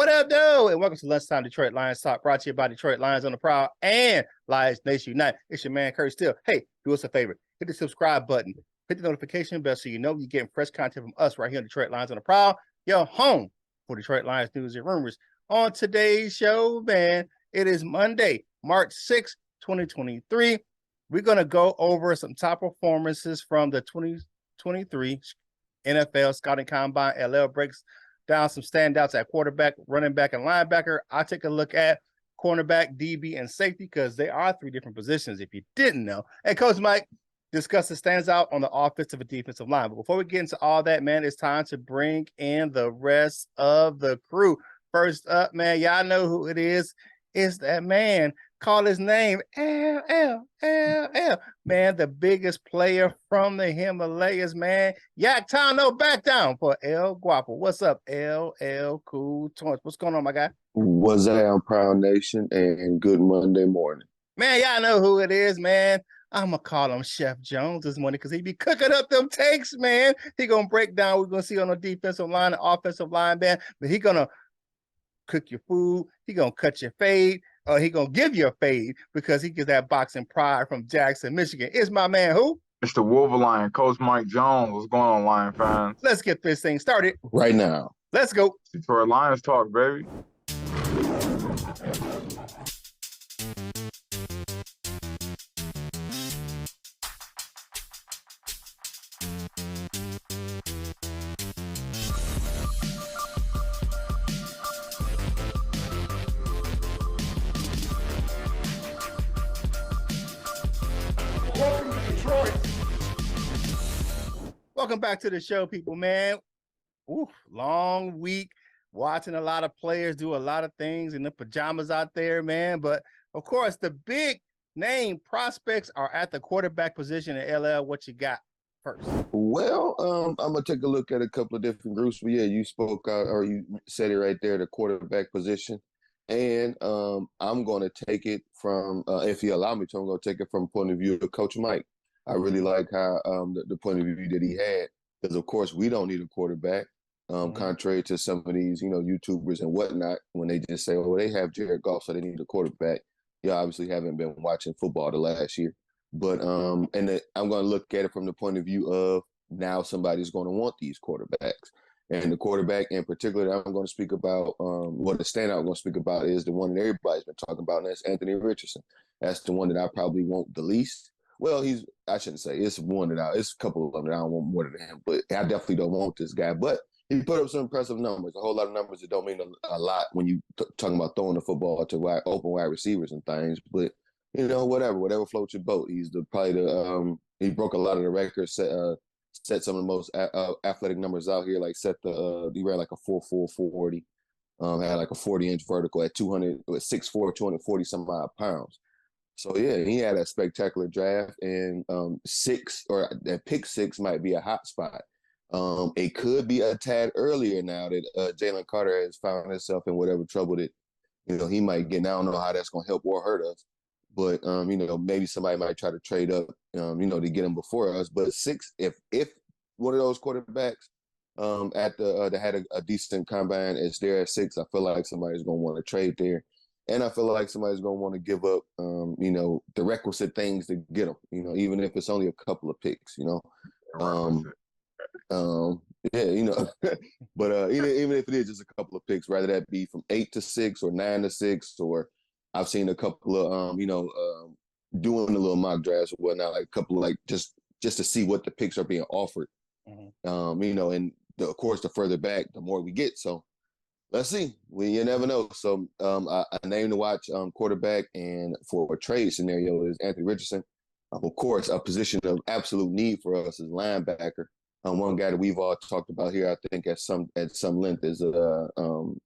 What up, though? And welcome to Lunchtime Detroit Lions Talk, brought to you by Detroit Lions on the Prowl and Lions Nation Unite. It's your man, Curt Steele. Hey, do us a favor. Hit the subscribe button. Hit the notification bell so you know you're getting fresh content from us right here on Detroit Lions on the Prowl, your home for Detroit Lions news and rumors. On today's show, man, it is Monday, March 6th, 2023. We're going to go over some top performances from the 2023 NFL Scouting Combine. LL breaks down some standouts at quarterback, running back, and linebacker. I'll take a look at cornerback, DB, and safety because they are three different positions if you didn't know. And Coach Mike discusses stands out on the offensive and defensive line. But before we get into all that, man, it's time to bring in the rest of the crew. First up, man, y'all know who it is. It's that man. Call his name LL. Man, the biggest player from the Himalayas, man. Yak Town, no back down for El Guapo. What's up, LL Cool Toys? What's going on, my guy? What's up, Proud Nation, and good Monday morning. Man, y'all know who it is, man. I'm going to call him Chef Jones this morning because he be cooking up them takes, man. He going to break down what we're going to see on the defensive line, the offensive line, man. But he going to cook your food. He going to cut your fade. Or he gonna give you a fade because he gets that boxing pride from Jackson, Michigan. It's my man who? It's the Wolverine, Coach Mike Jones. What's going on, Lion fans? Let's get this thing started right now. Let's go. Detroit Lions talk, baby. Welcome back to the show, people, man. Ooh, long week, watching a lot of players do a lot of things in the pajamas out there, man. But, of course, the big name prospects are at the quarterback position. And LL, what you got first? Well, I'm going to take a look at a couple of different groups. But, yeah, you spoke or you said it right there, the quarterback position. And I'm going to take it from, if you allow me to, I'm going to take it from the point of view of Coach Mike. I really like how the point of view that he had, because of course we don't need a quarterback, contrary to some of these YouTubers and whatnot when they just say, oh, they have Jared Goff, so they need a quarterback. You obviously haven't been watching football the last year, but I'm going to look at it from the point of view of now somebody's going to want these quarterbacks, and the quarterback in particular that I'm going to speak about, what the standout I'm going to speak about is the one that everybody's been talking about, and that's Anthony Richardson. That's the one that I probably want the least. Well, I shouldn't say it's one it's a couple of them that I don't want more than him, but I definitely don't want this guy. But he put up some impressive numbers, a whole lot of numbers that don't mean a lot when you talking about throwing the football to open wide receivers and things. But, whatever floats your boat. He's he broke a lot of the records, set some of the most athletic numbers out here, like he ran like a 4.4 40, had like a 40-inch vertical at 6'4", 240 some odd pounds. So, yeah, he had a spectacular draft, and pick 6 might be a hot spot. It could be a tad earlier now that Jalen Carter has found himself in whatever trouble that, he might get. Now I don't know how that's going to help or hurt us. But, maybe somebody might try to trade up, to get him before us. But 6, if one of those quarterbacks that had a decent combine is there at 6, I feel like somebody's going to want to trade there. And I feel like somebody's going to want to give up, the requisite things to get them, even if it's only a couple of picks, but, even if it is just a couple of picks, rather that be from 8 to 6 or 9 to 6, or I've seen a couple of, doing a little mock drafts or whatnot, like a couple of just to see what the picks are being offered, and of course, the further back, the more we get. So, let's see. You never know. So a name to watch quarterback and for a trade scenario is Anthony Richardson. Of course, a position of absolute need for us is linebacker. One guy that we've all talked about here, I think at some length, is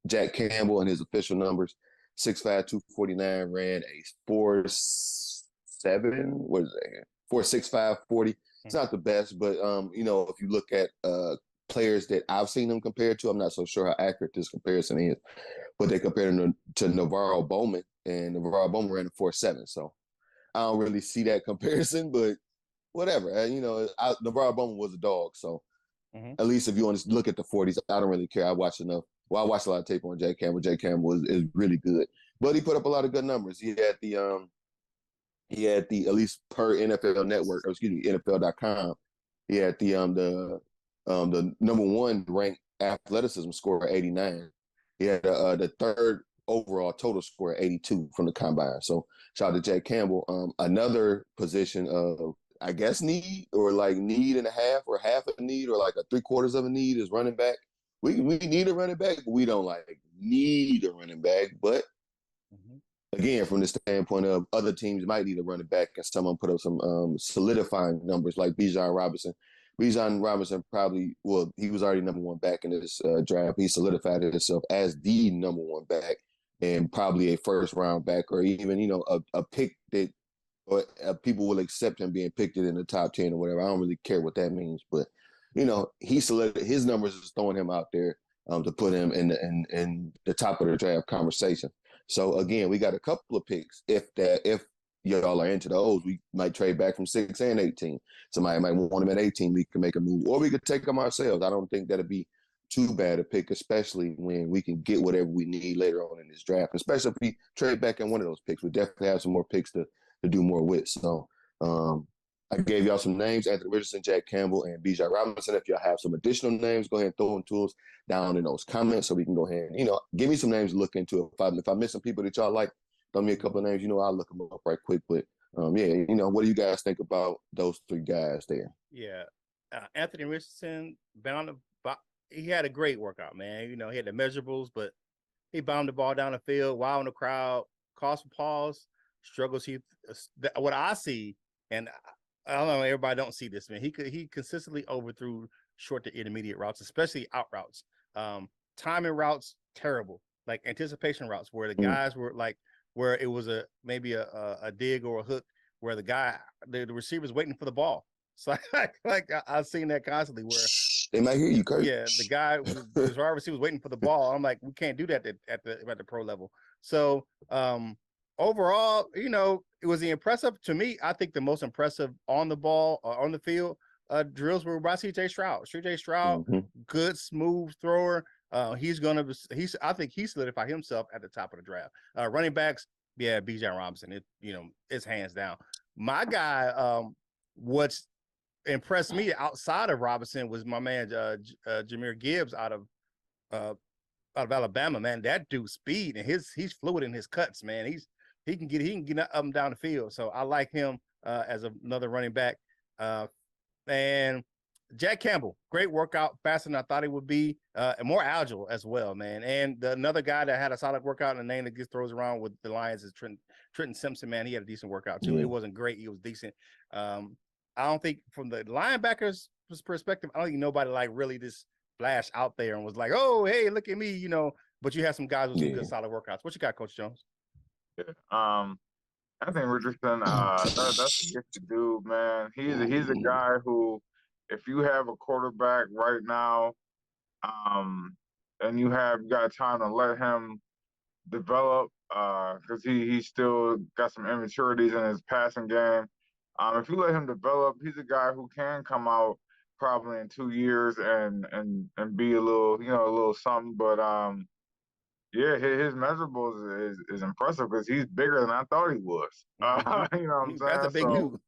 Jack Campbell, and his official numbers: 6'5", 249, ran a 4.7. What is that here? 4.65 40. It's not the best, but if you look at players that I've seen him compared to, I'm not so sure how accurate this comparison is, but they compared him to Navarro Bowman, and Navarro Bowman ran a 4.7. So I don't really see that comparison, but whatever. Navarro Bowman was a dog, so at least if you want to look at the 40s, I don't really care. I watched enough Well, I watched a lot of tape on Jack Campbell. Jack Campbell is really good, but he put up a lot of good numbers. He had the at least per NFL Network, or excuse me, NFL.com. He had the number one ranked athleticism score at 89. He had the third overall total score at 82 from the combine. So shout out to Jack Campbell. Another position of I guess need or like need and a half or half a need or like a 3/4 of a need is running back. We need a running back, but we don't like need a running back. But again, from the standpoint of other teams might need a running back, and someone put up some solidifying numbers like Bijan Robinson. Bijan Robinson probably, well, he was already number one back in this draft. He solidified himself as the number one back and probably a first round back or even, a pick that or people will accept him being picked in the top 10 or whatever. I don't really care what that means, but, his numbers is throwing him out there to put him in the top of the draft conversation. So again, we got a couple of picks. If y'all are into those, we might trade back from 6 and 18. Somebody might want him at 18. We can make a move, or we could take them ourselves. I don't think that'd be too bad a pick, especially when we can get whatever we need later on in this draft. Especially if we trade back in one of those picks, we definitely have some more picks to do more with. So I gave y'all some names: Anthony Richardson, Jack Campbell, and Bijan Robinson. If y'all have some additional names, go ahead and throw them to us down in those comments so we can go ahead and, give me some names to look into. If I miss some people that y'all like, throw me a couple of names, I'll look them up right quick. But what do you guys think about those three guys there? Yeah. Anthony Richardson he had a great workout, man. He had the measurables, but he bombed the ball down the field, wow in the crowd, caused some pause, struggles. What I see, and I don't know, everybody don't see this, man. He consistently overthrew short to intermediate routes, especially out routes. Timing routes, terrible. Like anticipation routes where the guys were like, where it was maybe a dig or a hook where the receiver's waiting for the ball. So I've seen that constantly where they might hear you, Curt. Yeah, the wide receiver was waiting for the ball. I'm like, we can't do that at the pro level. So overall, it was impressive to me. I think the most impressive on the ball or on the field drills were by CJ Stroud. CJ Stroud, good smooth thrower. I think he solidified himself at the top of the draft. Running backs, yeah, Bijan Robinson. It's hands down. My guy, what's impressed me outside of Robinson was my man Jahmyr Gibbs out of Alabama. Man, that dude's speed and he's fluid in his cuts. Man, he can get up and down the field. So I like him as another running back. And Jack Campbell, great workout, faster than I thought he would be, and more agile as well, man. And another guy that had a solid workout, and the name that gets throws around with the Lions is Trenton Simpson. Man, he had a decent workout too. It wasn't great, he was decent. I don't think from the linebackers perspective, I don't think nobody like really just flashed out there and was like, oh, hey, look at me, but you have some guys with some good solid workouts. What you got, Coach Jones? Yeah. Anthony Richardson, that's a gifted dude, man. He's a guy who, if you have a quarterback right now, and you got time to let him develop, because he still got some immaturities in his passing game. If you let him develop, he's a guy who can come out probably in 2 years and be a little something. But yeah, his measurables is impressive because he's bigger than I thought he was. You know what I'm saying? That's a big dude.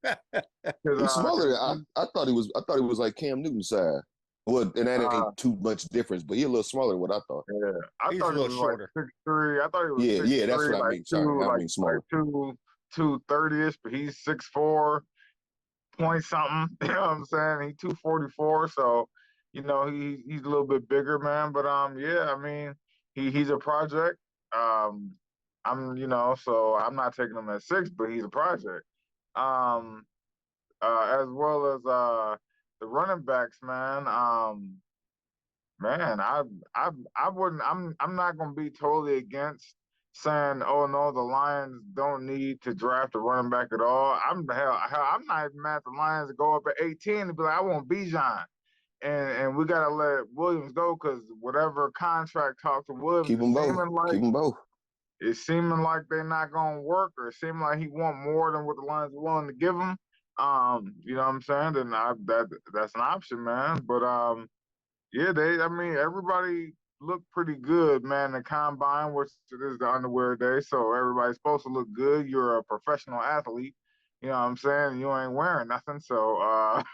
He's smaller. I thought he was like Cam Newton size. Well, and that ain't too much difference, but he's a little smaller than what I thought. Yeah, I thought he was shorter. Like 6'3". I thought he was 6'3", yeah, that's what I mean. Sorry, I mean smaller. Like 230-ish, but he's 6'4", point something. You know what I'm saying? He's 244, so he's a little bit bigger, man. But yeah, I mean, he's a project. So I'm not taking him at 6, but he's a project. As well as the running backs, man. Man, I wouldn't. I'm not gonna be totally against saying, oh no, the Lions don't need to draft a running back at all. I'm not even mad at the Lions to go up at 18 and be like, I want Bijan. And we gotta let Williams go because whatever contract talk to Williams, keep them both. It's seeming like they're not gonna work, or it seeming like he want more than what the Lions are willing to give him. You know what I'm saying? Then that's an option, man. But yeah, everybody look pretty good, man. The combine, which it is the underwear day, so everybody's supposed to look good. You're a professional athlete. You know what I'm saying? You ain't wearing nothing, so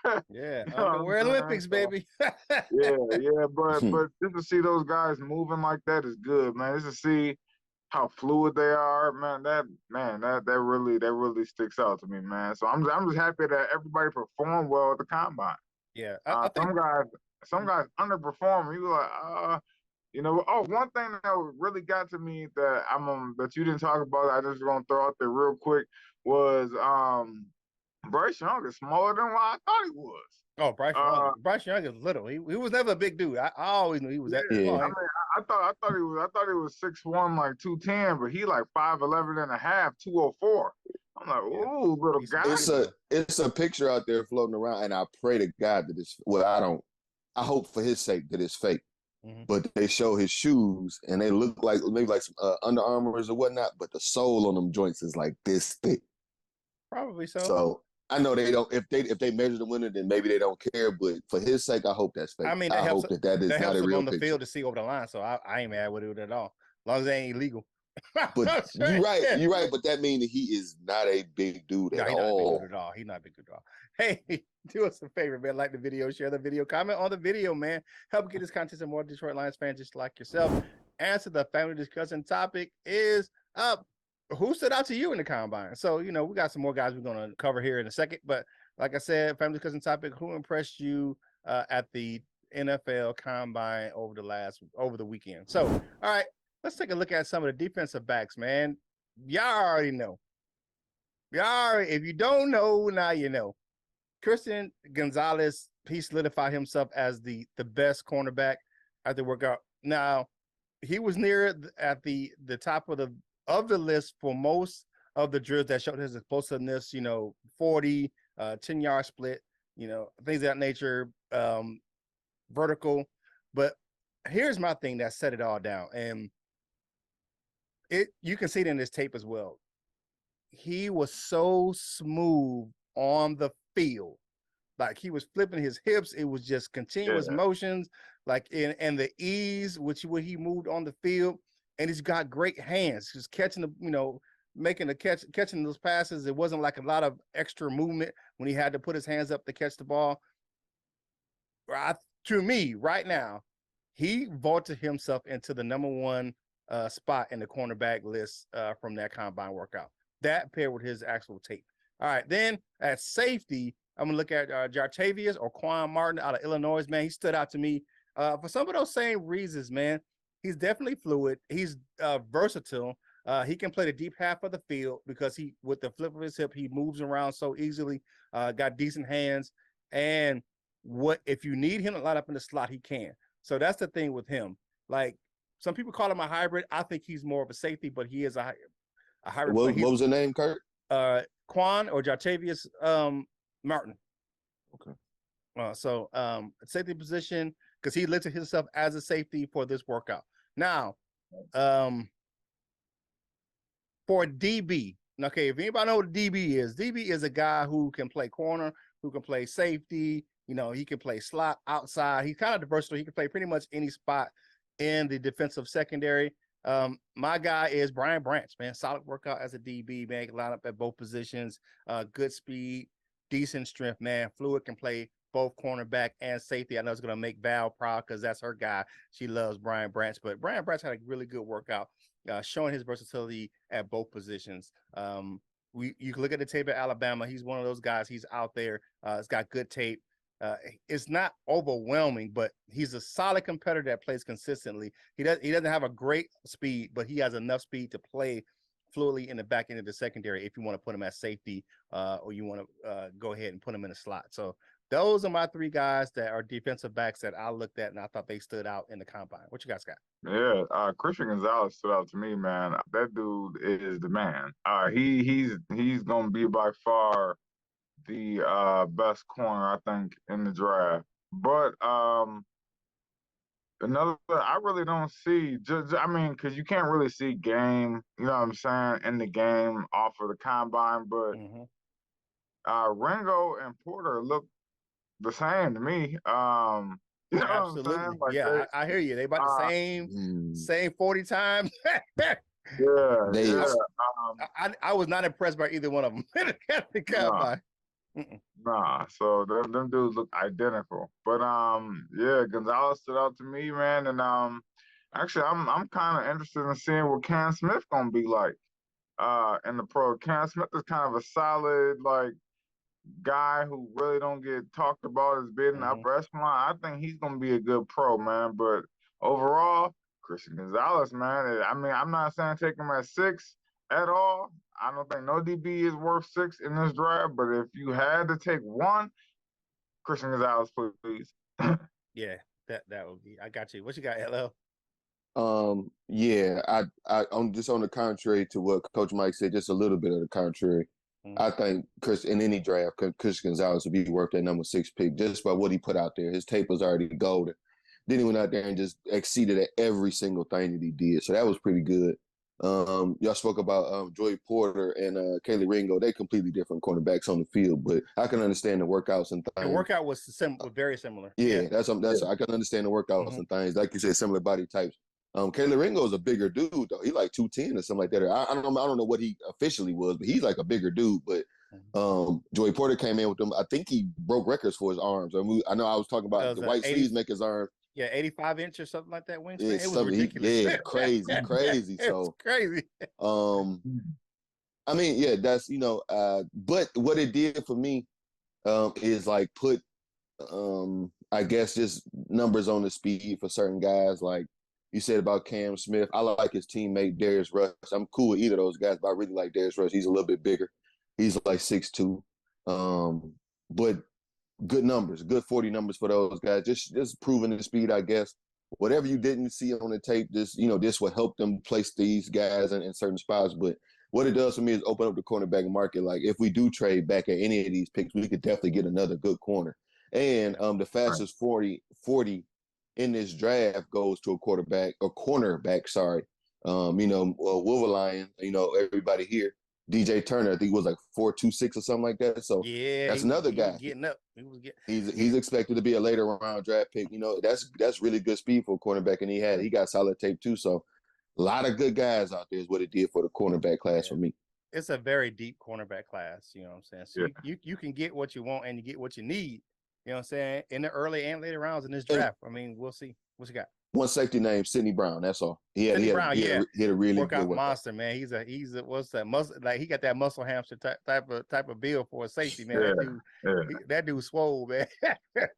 Yeah, you know what I'm underwear saying? Olympics, So baby. yeah, but just to see those guys moving like that is good, man. Just to see how fluid they are, that really sticks out to me, man. So I'm just happy that everybody performed well at the combine. Yeah, I think. Some guys underperform. You like, one thing that really got to me that that you didn't talk about, I just gonna throw out there real quick was Bryce Young is smaller than what I thought he was. Oh, Bryce Young is little. He was never a big dude. I always knew he was that Yeah, small. I mean, I thought he was 6'1", like 210, but he like 5'11 and a half, 204. I'm like, Yeah. ooh, little He's guy. It's a picture out there floating around, and I pray to God that it's I hope for his sake that it's fake. Mhm. But they show his shoes, and they look like maybe like some Under Armours or whatnot, but the sole on them joints is like this thick. Probably so. So I know they don't. If they measure the winner, then maybe they don't care. But for his sake, I hope that's fake. I mean, I hope that is that not helps a him real on the picture. field to see over the line. So I ain't mad with it at all, as long as they ain't illegal. But you're right. You're right. But that means that he is not a big dude No, at he's not a big all. dude at all. He's not a big dude at all. Hey, do us a favor, man. Like the video, share the video, comment on the video, man. Help get this content to more Detroit Lions fans just like yourself. Answer the family discussion topic is up. Who stood out to you in the combine? So, we got some more guys we're going to cover here in a second. But like I said, family discussion topic, who impressed you at the NFL combine over the weekend? So, all right, let's take a look at some of the defensive backs, man. Y'all already know. If you don't know, now you know. Christian Gonzalez, he solidified himself as the best cornerback at the workout. Now, he was near at the top of the list for most of the drills that showed his explosiveness, 40, 10-yard split, things of that nature, vertical. But here's my thing that set it all down. And you can see it in this tape as well. He was so smooth on the field. Like he was flipping his hips. It was just continuous motions, like and the ease which he moved on the field. And he's got great hands. He's catching making the catching those passes. It wasn't like a lot of extra movement when he had to put his hands up to catch the ball. To me, right now, he vaulted himself into the number one spot in the cornerback list from that combine workout. That paired with his actual tape. All right, then at safety, I'm gonna look at Jartavius or Quan Martin out of Illinois. Man, he stood out to me for some of those same reasons. Man, he's definitely fluid. He's versatile. He can play the deep half of the field because with the flip of his hip, he moves around so easily. Got decent hands, and if you need him to line up in the slot, he can. So that's the thing with him. Like some people call him a hybrid. I think he's more of a safety, but he is a hybrid. What was the name, Curt? Quan or Jartavius Martin. Okay. So safety position, because he listed himself as a safety for this workout. Now, for DB, okay, if anybody know what DB is a guy who can play corner, who can play safety. He can play slot outside. He's kind of versatile. He can play pretty much any spot in the defensive secondary. My guy is Brian Branch, man. Solid workout as a DB, man. Can line up at both positions. Good speed, decent strength, man. Fluid, can play both cornerback and safety. I know it's going to make Val proud because that's her guy. She loves Brian Branch, but Brian Branch had a really good workout, showing his versatility at both positions. You can look at the tape at Alabama. He's one of those guys. He's out there. It's got good tape. It's not overwhelming, but he's a solid competitor that plays consistently. He doesn't have a great speed, but he has enough speed to play fluidly in the back end of the secondary if you want to put him at safety, or you want to go ahead and put him in a slot. So those are my three guys that are defensive backs that I looked at and I thought they stood out in the combine. What you guys got? Yeah, Christian Gonzalez stood out to me, man. That dude is the man. He's gonna be by far the best corner, I think, in the draft. But another, I really don't see. I mean, because you can't really see game. You know what I'm saying, in the game off of the combine. But Ringo and Porter look the same to me. You know Absolutely. what I'm saying? Like Yeah, I hear you. They about the same 40 times. yeah, They yeah. I was not impressed by either one of them. Nah, nah. So them dudes look identical. But yeah, Gonzalez stood out to me, man. And actually, I'm kind of interested in seeing what Cam Smith gonna be like in the pro. Cam Smith is kind of a solid like guy who really don't get talked about as being in the upper echelon. I think he's gonna be a good pro, man. But overall, Christian Gonzalez, man. I mean, I'm not saying take him at 6 at all. I don't think no DB is worth 6 in this draft. But if you had to take one, Christian Gonzalez, please. Yeah, that would be. I got you. What you got, LL? Yeah, I on just on the contrary to what Coach Mike said, just a little bit of the contrary. I think Chris in any draft, Chris Gonzalez would be worth that number 6 pick just by what he put out there. His tape was already golden. Then he went out there and just exceeded at every single thing that he did. So that was pretty good. Y'all spoke about Joey Porter and Kaylee Ringo. They completely different cornerbacks on the field, but I can understand the workouts and things. The workout was very similar. Yeah, that's I can understand the workouts and things. Like you said, similar body types. Kaylee Ringo is a bigger dude though. He like 210 or something like that. I don't know what he officially was, but he's like a bigger dude. But Joey Porter came in with him. I think he broke records for his arms. I know I was talking about the white sleeves make his arms. Yeah, 85 inch or something like that wingspan. Yeah, it was ridiculous. Crazy. So crazy. I mean, yeah, that's but what it did for me is like put I guess just numbers on the speed for certain guys. Like you said about Cam Smith, I like his teammate Darius Rush. I'm cool with either of those guys, but I really like Darius Rush. He's a little bit bigger. He's like 6'2". But good numbers, good 40 numbers for those guys. Just proving the speed, I guess. Whatever you didn't see on the tape, this will help them place these guys in certain spots. But what it does for me is open up the cornerback market. Like if we do trade back at any of these picks, we could definitely get another good corner. And the fastest 40 in this draft goes to a cornerback, sorry. Wolverine, everybody here. DJ Turner, I think he was like 4.26 or something like that. So yeah, that's another guy. Getting up. He's expected to be a later round draft pick. That's really good speed for a cornerback, and he got solid tape too. So a lot of good guys out there is what it did for the cornerback class for me. It's a very deep cornerback class. You know what I'm saying? So you can get what you want and you get what you need. You know what I'm saying? In the early and later rounds in this draft. I mean, we'll see. What you got? One safety named Sidney Brown. That's all. He had a really workout good monster, man. He's a what's that muscle? Like he got that muscle hamster type of build for a safety, man. That dude swole, man.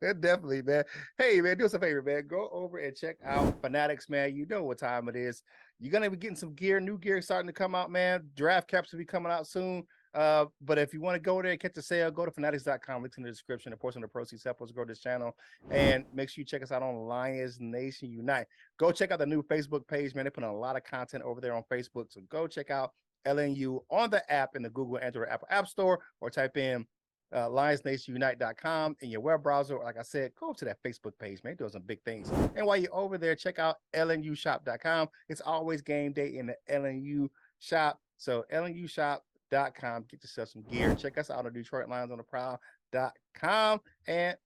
Definitely, man. Hey, man, do us a favor, man. Go over and check out Fanatics, man. You know what time it is. You're gonna be getting some new gear starting to come out, man. Draft caps will be coming out soon. But if you want to go there and catch a sale, go to fanatics.com. Links in the description. A portion of the proceeds help us grow this channel. And make sure you check us out on Lions Nation Unite. Go check out the new Facebook page, man. They're putting a lot of content over there on Facebook. So go check out LNU on the app in the Google, Android, Apple App Store, or type in lionsnationunite.com in your web browser. Like I said, go to that Facebook page, man. Doing some big things. And while you're over there, check out lnushop.com. It's always game day in the LNU shop. So lnushop.com. Get yourself some gear. Check us out on Detroit Lions on the Prowl.com and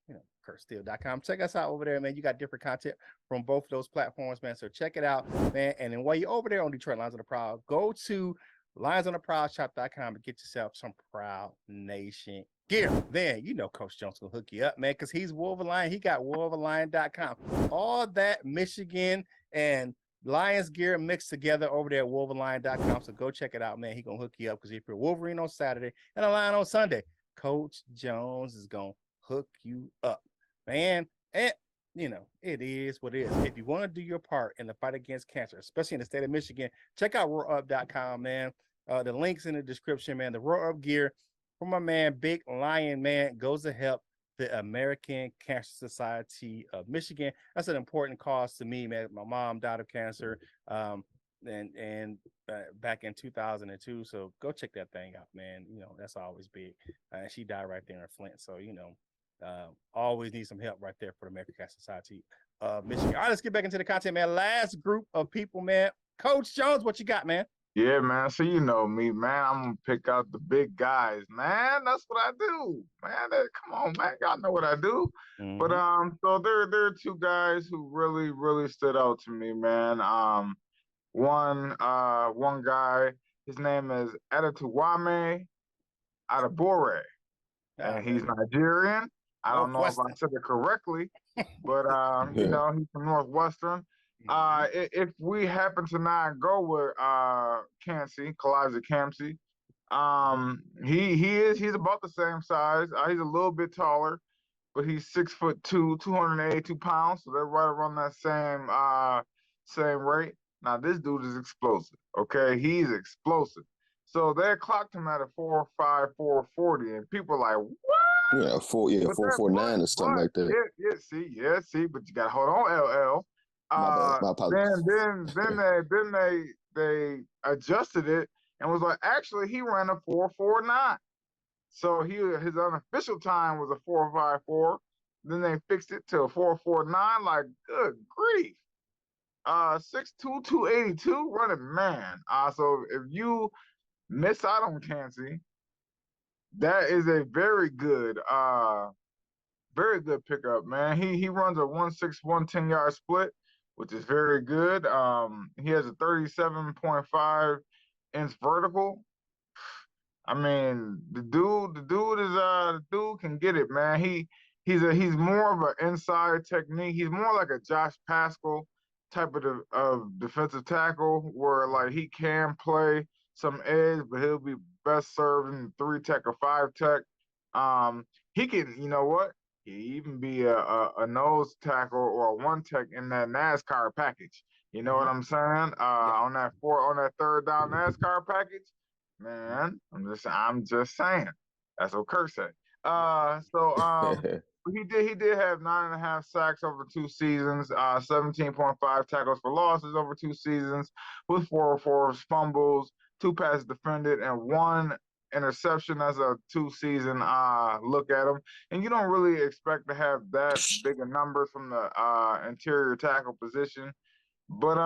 CurtSteele.com. Check us out over there, man. You got different content from both of those platforms, man. So check it out, man. And then while you're over there on Detroit Lions on the Prowl, go to lionsontheprowlshop.com and get yourself some Prowl Nation gear. Then Coach Jones will hook you up, man, because he's Wolverine. He got Wolverine.com. All that Michigan and Lions gear mixed together over there at Wolverine.com. So go check it out, man. He gonna hook you up because if you're Wolverine on Saturday and a Lion on Sunday, Coach Jones is gonna hook you up, man. And it is what it is. If you want to do your part in the fight against cancer, especially in the state of Michigan, check out RoarUp.com, man. The links in the description, man. The Roar Up gear from my man Big Lion, man, goes to help the American Cancer Society of Michigan. That's an important cause to me, man. My mom died of cancer and back in 2002. So go check that thing out, man. That's always big. She died right there in Flint. So, always need some help right there for the American Cancer Society of Michigan. All right, let's get back into the content, man. Last group of people, man. Coach Jones, what you got, man? Yeah, man. So you know me, man. I'm gonna pick out the big guys, man. That's what I do, man. Come on, man. Y'all know what I do. But Mhm. so there are two guys who really stood out to me, man. One guy, his name is Adetowame Adebore, Ah, and he's man. Nigerian. I don't know if I Northwestern. said it correctly, but Yeah. he's from Northwestern. Mhm. If we happen to not go with Cansey, Kalijah Cansey, he's about the same size. He's a little bit taller, but he's 6'2", 282 pounds. So they're right around that same rate. Now this dude is explosive. Okay, he's explosive. So they clocked him at a 4.5, 440, and people are like, Yeah, but four that, four nine or something but like that. see, but you gotta hold on, LL. My bad. My Then apologies. they adjusted it and was like, actually, he ran a 4.49. So his unofficial time was a 4.54. Then they fixed it to a 4.49. Like, good grief. 6'2", 282, running man. So if you miss out on Cansey, that is a very good pickup, man. He runs a 1.6, 110-yard split, which is very good. He has a 37.5-inch vertical. I mean, the dude can get it, man. He's more of an inside technique. He's more like a Josh Pascal type of defensive tackle, where like he can play some edge, but he'll be best served in 3 tech or 5 tech. He can, you know what? He even be a nose tackle or a 1 tech in that NASCAR package. You know what Mhm. I'm saying? Yeah. On that third down NASCAR package, man. I'm just saying. That's what Curt said. Yeah. He did have 9.5 sacks over 2 seasons, 17.5 tackles for losses over 2 seasons, with 4 fumbles, 2 passes defended, and 1 interception as a 2 season look at him. And you don't really expect to have that big a numbers from the interior tackle position. But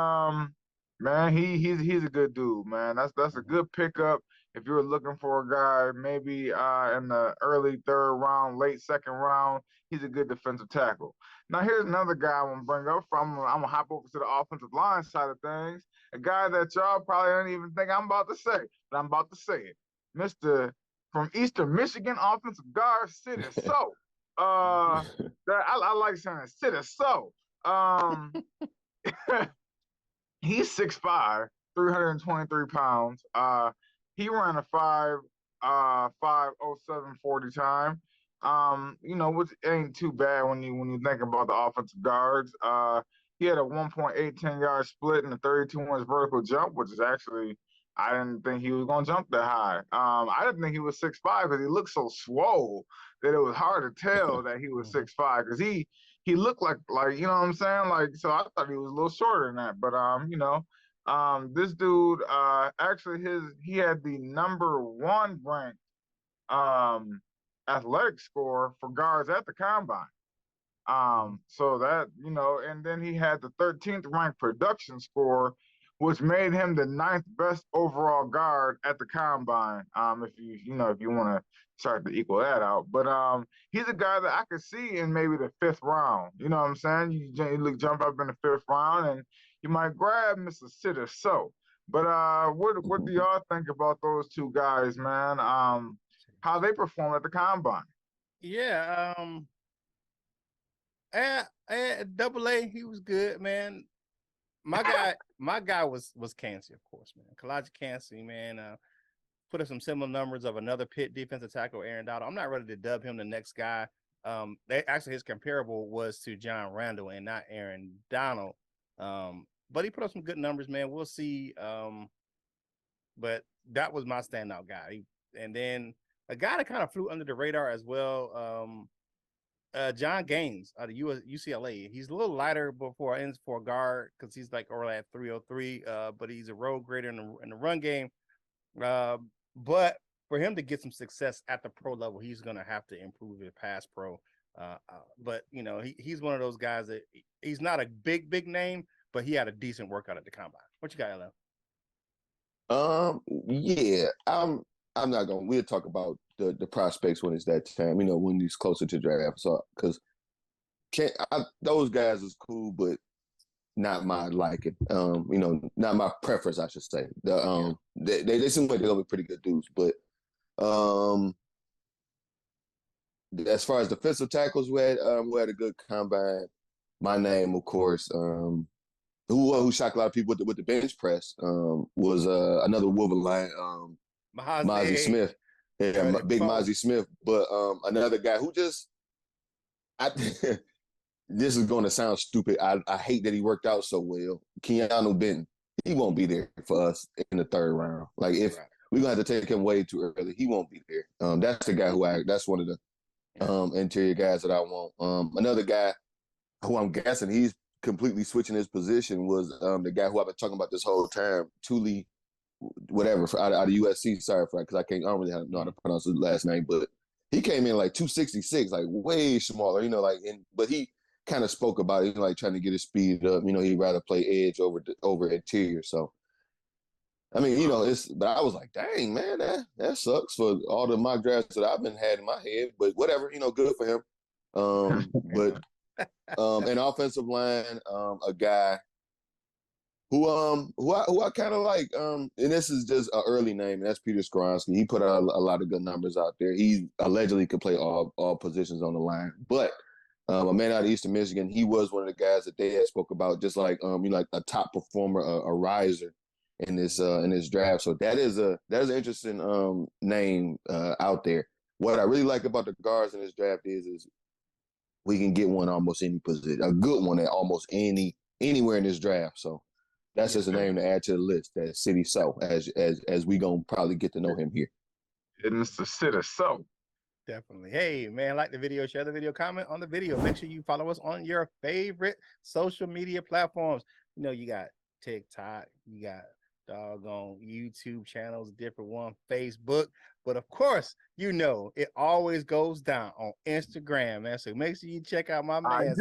man, he's a good dude, man. That's a Mhm. good pickup if you're looking for a guy maybe in the early third round, late second round. He's a good defensive tackle. Now here's another guy I want to bring up from. I'm gonna hop over to the offensive line side of things. A guy that y'all probably don't even think I'm about to say, but I'm about to say it. Mister from Eastern Michigan, offensive guard Sid So. Mhm. I like saying Sid So. Um, he's 6'5", 323 pounds. He ran a 5.07 40 time. Which ain't too bad when you think about the offensive guards. He had a 1.810-yard split and a 32-inch vertical jump, which is actually I didn't think he was gonna jump that high. I didn't think he was 6'5" because he looked so swole that it was hard to tell that he was Mhm. 6'5" because he looked like you know what I'm saying? Like, so I thought he was a little shorter than that. But this dude actually he had the number 1 ranked um athletic score for guards at the combine. Mhm. So that, and then he had the 13th ranked production score, which made him the ninth best overall guard at the combine. If you want to start to equal that out, but he's a guy that I could see in maybe the 5th round. You know what I'm saying? You jump up in the 5th round, and you might grab Mr. Sitter. So, but what do y'all think about those two guys, man? How they perform at the combine? Yeah. Double A, he was good, man. My guy was Cansey, of course, man. Kalijah Cansey, man. Put up some similar numbers of another Pitt defensive tackle, Aaron Donald. I'm not ready to dub him the next guy. His comparable was to John Randall and not Aaron Donald. But he put up some good numbers, man. We'll see. But that was my standout guy. And then a guy that kind of flew under the radar as well. John Gaines out of UCLA. He's a little lighter before ends for a guard because he's like over at 303. But he's a road grader in the run game. But for him to get some success at the pro level, he's gonna have to improve his pass pro. But he's one of those guys that he's not a big name, but he had a decent workout at the combine. What you got, LL? Yeah, I'm not gonna. We'll talk about the prospects when it's that time. When he's closer to draft. So, because those guys is cool, but not my liking. Not my preference, I should say. They seem like they're gonna be pretty good dudes, but as far as defensive tackles, we had a good combine. My name, of course, who shocked a lot of people with the bench press was another Wolverine, Mozzie Mahazi, Smith. Yeah, big Mozzie Smith. But another guy who I this is going to sound stupid. I hate that he worked out so well. Keanu Benton, he won't be there for us in the third round. Like if we're gonna have to take him way too early, he won't be there. That's the guy that's one of the interior guys that I want. Another guy who I'm guessing he's completely switching his position was the guy who I've been talking about this whole time, Tuli, whatever, out of USC. Sorry for that, because I don't really know how to pronounce his last name, but he came in like 266, like way smaller, but he kind of spoke about it, like trying to get his speed up. He'd rather play edge over interior. So, but I was like, dang, man, that sucks for all the mock drafts that I've been had in my head, but whatever, good for him. But an offensive line, a guy who I kind of like, and this is just an early name, and that's Peter Skoronski. He put out a lot of good numbers out there. He allegedly could play all positions on the line, but a man out of Eastern Michigan, he was one of the guys that they had spoke about, just like like a top performer, a riser in this draft. So that is an interesting name out there. What I really like about the guards in this draft is we can get one almost any position, a good one at almost anywhere in this draft. So that's just a name to add to the list. That City So, as we gonna probably get to know him here. And it's the City So. Definitely. Hey, man, like the video, share the video, comment on the video. Make sure you follow us on your favorite social media platforms. You got TikTok, you got doggone YouTube channels, different one, Facebook. But of course, it always goes down on Instagram, man. So make sure you check out my man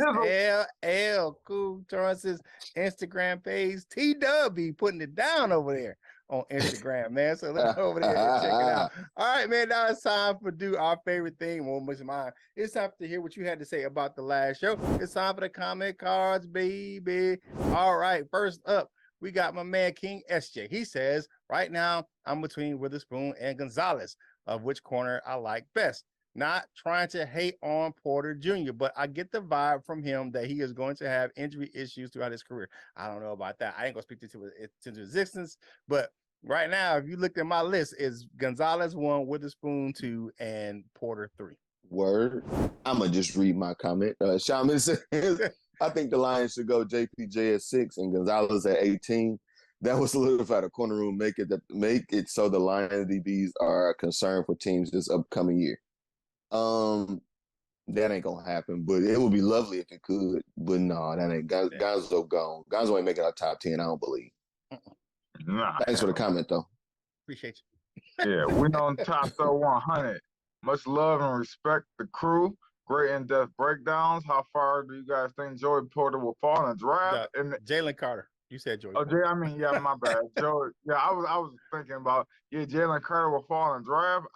LL Cool Torrance's Instagram page. T-Dub be putting it down over there on Instagram, man. So let's go over there and check it out. All right, man. Now it's time to do our favorite thing. One was mine. It's time to hear what you had to say about the last show. It's time for the comment cards, baby. All right. First up, we got my man King SJ. He says, right now, I'm between Witherspoon and Gonzalez, of which corner I like best. Not trying to hate on Porter Jr., but I get the vibe from him that he is going to have injury issues throughout his career. I don't know about that. I ain't going to speak into existence, but right now, if you look at my list, is Gonzalez 1, Witherspoon 2, and Porter 3. Word. I'm going to just read my comment. Shaman says, I think the Lions should go JPJ at 6 and Gonzalez at 18. That will solidify the corner room, make it so the Lions DBs are concerned for teams this upcoming year. That ain't gonna happen, but it would be lovely if it could. But no, that ain't. Gonzo gone. Gonzo ain't making our top 10. I don't believe. Nah. Thanks for the comment, though. Appreciate you. Yeah, we on top though 100. Much love and respect the crew. Great in-depth breakdowns. How far do you guys think Joey Porter will fall in the draft? And Jalen Carter. You said Joey. Oh, my bad. Joey. Yeah, I was thinking about Jalen Carter will fall in the draft.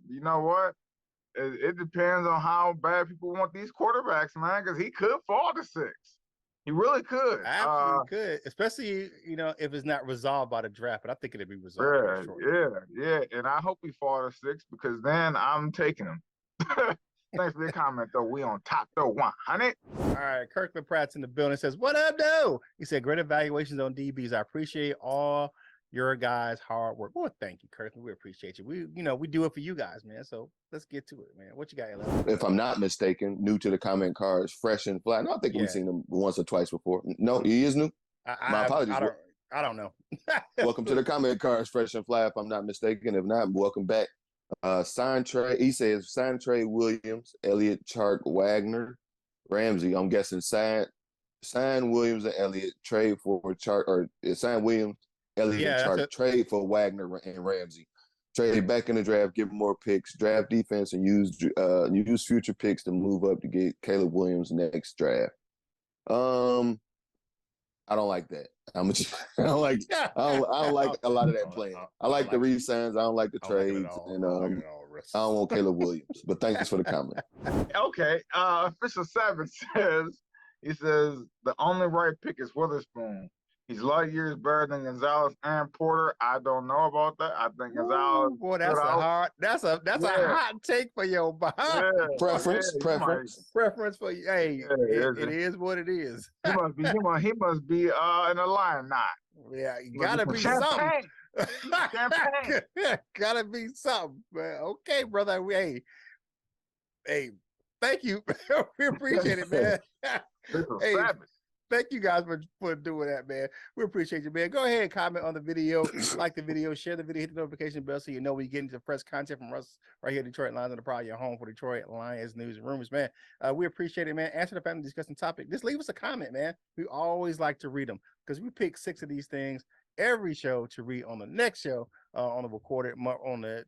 You know what? It depends on how bad people want these quarterbacks, man, because he could fall to 6. He really could. Absolutely could, especially if it's not resolved by the draft. But I think it'll be resolved. Yeah. And I hope he fall to 6 because then I'm taking him. Thanks for the comment, though. We on top though 100. All right, Kirkland Pratt's in the building. Says, "What up, though?" He said, "Great evaluations on DBs. I appreciate all your guys' hard work." Well, thank you, Kirkland. We appreciate you. We do it for you guys, man. So let's get to it, man. What you got, LL? If I'm not mistaken, new to the comment cards, fresh and flat. No, I think we've seen him once or twice before. No, he is new. My apologies. I don't know. Welcome to the comment cards, fresh and flat. If I'm not mistaken, if not, welcome back. Sign trade. He says sign trade Williams, Elliott, Chark, Wagner, Ramsey. I'm guessing sign Williams and Elliott, trade for Chark, or sign Williams, Elliott, Chark, trade for Wagner and Ramsey. Trade back in the draft, give more picks, draft defense, and use future picks to move up to get Caleb Williams next draft. I don't like that. I'm a, I don't like I don't like a lot of that playing. I like the re-signs. I don't like the trades, and I don't want Caleb Williams. But thanks for the comment. Okay. Official Savage says the only right pick is Witherspoon. He's light years better than Gonzalez and Porter. I don't know about that. I think Gonzalez. Ooh, boy, that's a hot take for your behind. Yeah, preference For you. Hey, it is what it is. He must be in a lion knot. Yeah, gotta be something. Champagne. Gotta be something, man. Okay, brother. Hey, thank you. We appreciate it, man. Hey, thank you guys for doing that, man. We appreciate you, man. Go ahead and comment on the video, like the video, share the video, hit the notification bell so you know when you get into fresh content from us right here, Detroit Lions on the Prowl, your home for Detroit Lions news and rumors, man. We appreciate it, man. Answer the family discussing topic. Just leave us a comment, man. We always like to read them because we pick 6 of these things every show to read on the next show. On the recorded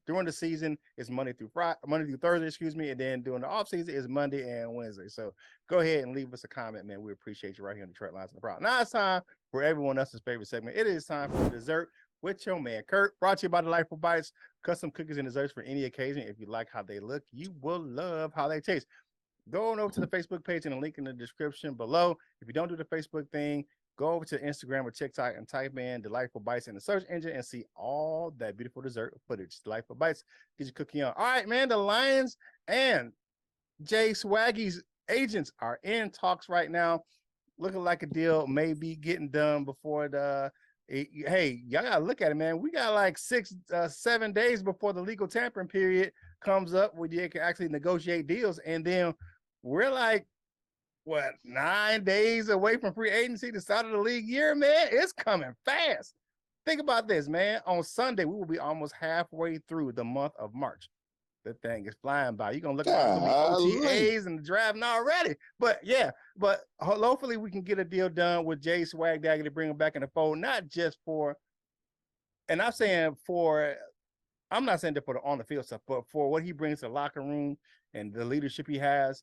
during the season is Monday through Thursday, and then during the off season is Monday and Wednesday. So go ahead and leave us a comment, man. We appreciate you right here on Detroit Lions on the Prowl. Now it's time for everyone else's favorite segment. It is time for Dessert with your man Curt, brought to you by Delightful Bites, custom cookies and desserts for any occasion. If you like how they look, you will love how they taste. Go on over to the Facebook page and a link in the description below. If you don't do the Facebook thing, go over to Instagram or TikTok and type in Delightful Bites in the search engine and see all that beautiful dessert footage. Delightful Bites, get your cookie on. All right, man, the Lions and Jay Swaggy's agents are in talks right now. Looking like a deal may be getting done before hey, y'all gotta look at it, man. We got like 7 days before the legal tampering period comes up where you can actually negotiate deals. And then we're like, 9 days away from free agency, the start of the league year, man. It's coming fast. Think about this, man. On Sunday, we will be almost halfway through the month of March. The thing is flying by. You're gonna look at the OTAs and the drafting already. But hopefully we can get a deal done with Jay Swag Dagger to bring him back in the fold, not just for, and I'm not saying that for the on the field stuff, but for what he brings to the locker room and the leadership he has.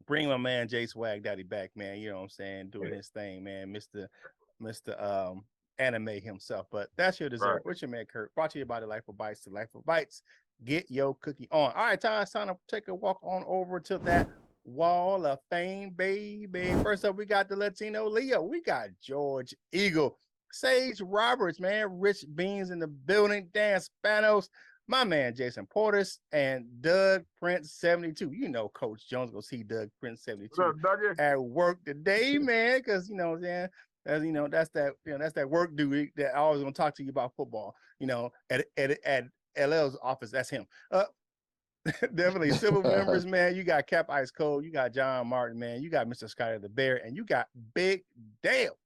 Bring my man Jay Swag Daddy back, man. You know what I'm saying? Doing his thing, man. Mr. Anime himself. But that's your dessert. Right. What's your man Curt? Brought to you by Delightful Bites. Delightful Bites. Get your cookie on. All right, Ty, it's time to take a walk on over to that wall of fame, baby. First up, we got the Latino Leo. We got George Eagle, Sage Roberts, man. Rich Beans in the building. Dan Spanos. My man Jason Portis and Doug Prince 72. You know, Coach Jones go see Doug Prince 72 at work today, man. Because you know what I'm saying, that's that work dude that I always want to talk to you about football. You know, at LL's office, that's him. Definitely civil members, man. You got Cap Ice Cold, you got John Martin, man. You got Mr. Scotty the Bear, and you got Big Dale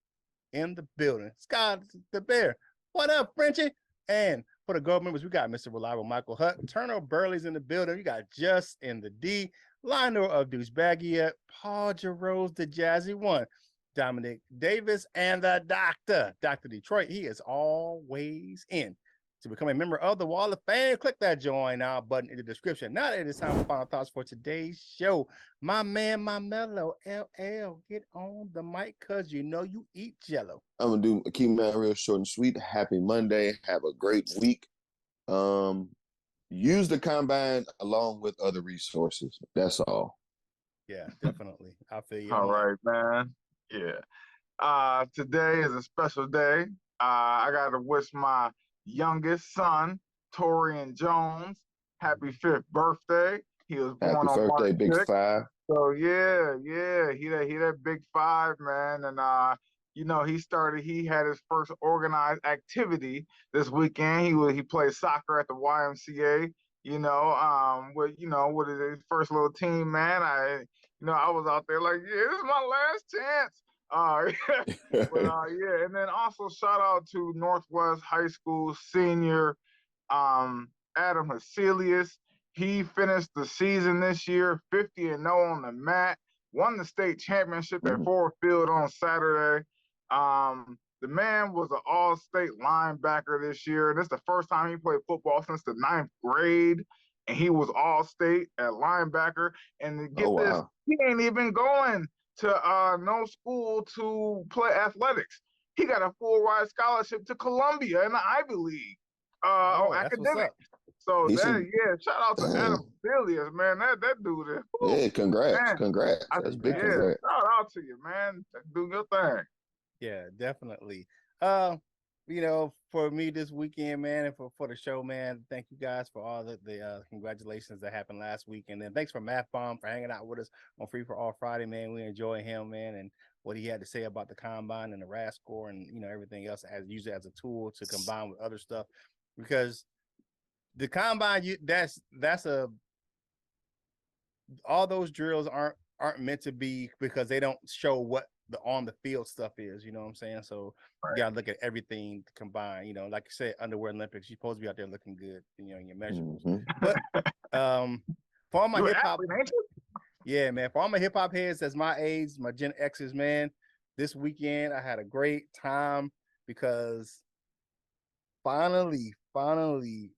in the building. Scott the Bear, what up, Frenchie? And for the gold members, we got Mr. Reliable Michael Hutt. Turner Burley's in the building. You got Just in the D. Lionel of Douchebagia. Paul Jarose, the Jazzy One. Dominic Davis and the Doctor. Dr. Detroit. He is always in. To become a member of the Wall of Fame, click that join now button in the description. Now that it is time for final thoughts for today's show. My man, my mellow LL, get on the mic because you know you eat jello. I'm going to keep that real short and sweet. Happy Monday. Have a great week. Use the combine along with other resources. That's all. Yeah, definitely. I feel you. All right, man. Yeah. Today is a special day. I got to wish my youngest son, Torian Jones, happy 5th birthday. He was born on March 6th. Big 5. So he that big 5, man. And he had his first organized activity this weekend. He played soccer at the YMCA, with his first little team, man. I was out there like, yeah, this is my last chance. And then also shout out to Northwest High School senior Adam Haselius. He finished the season this year 50-0 on the mat, won the state championship at Ford Field on Saturday. The man was an all-state linebacker this year. This is the first time he played football since the 9th grade, and he was all-state at linebacker. And he ain't even going to no school to play athletics. He got a full ride scholarship to Columbia in the Ivy League on That's what's academic. up. So He that should- shout out to Adam Bilius, man. That dude is Yeah, congrats. man. Congrats. That's big Yeah, congrats. shout out to you, man. Do your thing. Yeah, definitely. For me this weekend, man, and for the show, man, thank you guys for all the congratulations that happened last week. And then thanks for Math Bomb for hanging out with us on Free for All Friday, man. We enjoy him, man, and what he had to say about the combine and the RAS score and everything else as used as a tool to combine with other stuff. Because the combine, all those drills aren't meant to be because they don't show what the on the field stuff is, you know what I'm saying? So you gotta look at everything combined, like you said, underwear Olympics, you're supposed to be out there looking good, in your measurables. But for all my hip hop, yeah, man, for all my hip hop heads that's my age, my Gen X's, man, this weekend I had a great time because finally, because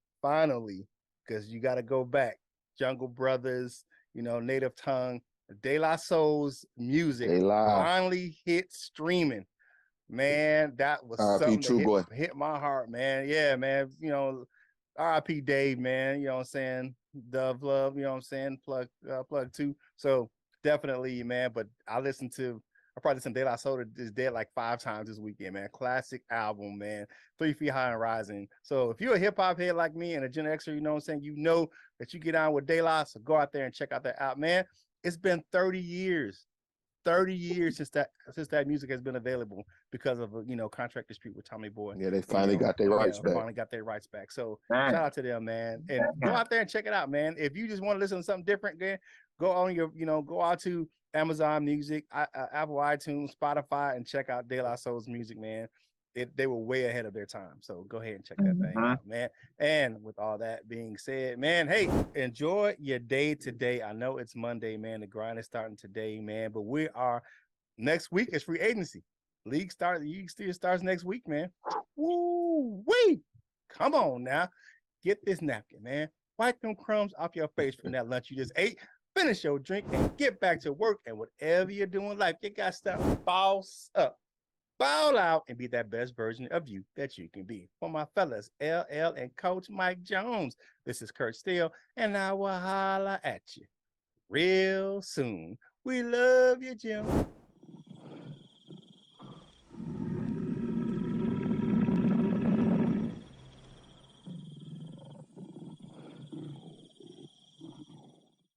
you gotta go back. Jungle Brothers, Native Tongue, De La Soul's music finally hit streaming. Man, that was something that hit my heart, man. Yeah, man. R.I.P. Dave, man. You know what I'm saying? Dove Love, you know what I'm saying? Plug 2. So definitely, man. But I probably listened to De La Soul is Dead like 5 times this weekend, man. Classic album, man. 3 Feet High and Rising. So if you're a hip hop head like me and a Gen Xer, you know what I'm saying? You know that you get on with De La, so go out there and check out that album, man. It's been 30 years. 30 years since that music has been available because of a contract dispute with Tommy Boy. Yeah, they finally got their rights back. Finally got their rights back. So shout out to them, man. And go out there and check it out, man. If you just want to listen to something different, then go on go out to Amazon Music, Apple iTunes, Spotify, and check out De La Soul's music, man. They were way ahead of their time. So go ahead and check that thing out, man. And with all that being said, man, hey, enjoy your day today. I know it's Monday, man. The grind is starting today, man. But next week is free agency. League starts next week, man. Woo-wee! Come on now. Get this napkin, man. Wipe them crumbs off your face from that lunch you just ate. Finish your drink and get back to work. And whatever you're doing in life, you got stuff boss up. Ball out and be that best version of you that you can be. For my fellas, LL and Coach Mike Jones, this is Curt Steele, and I will holla at you real soon. We love you, Jim.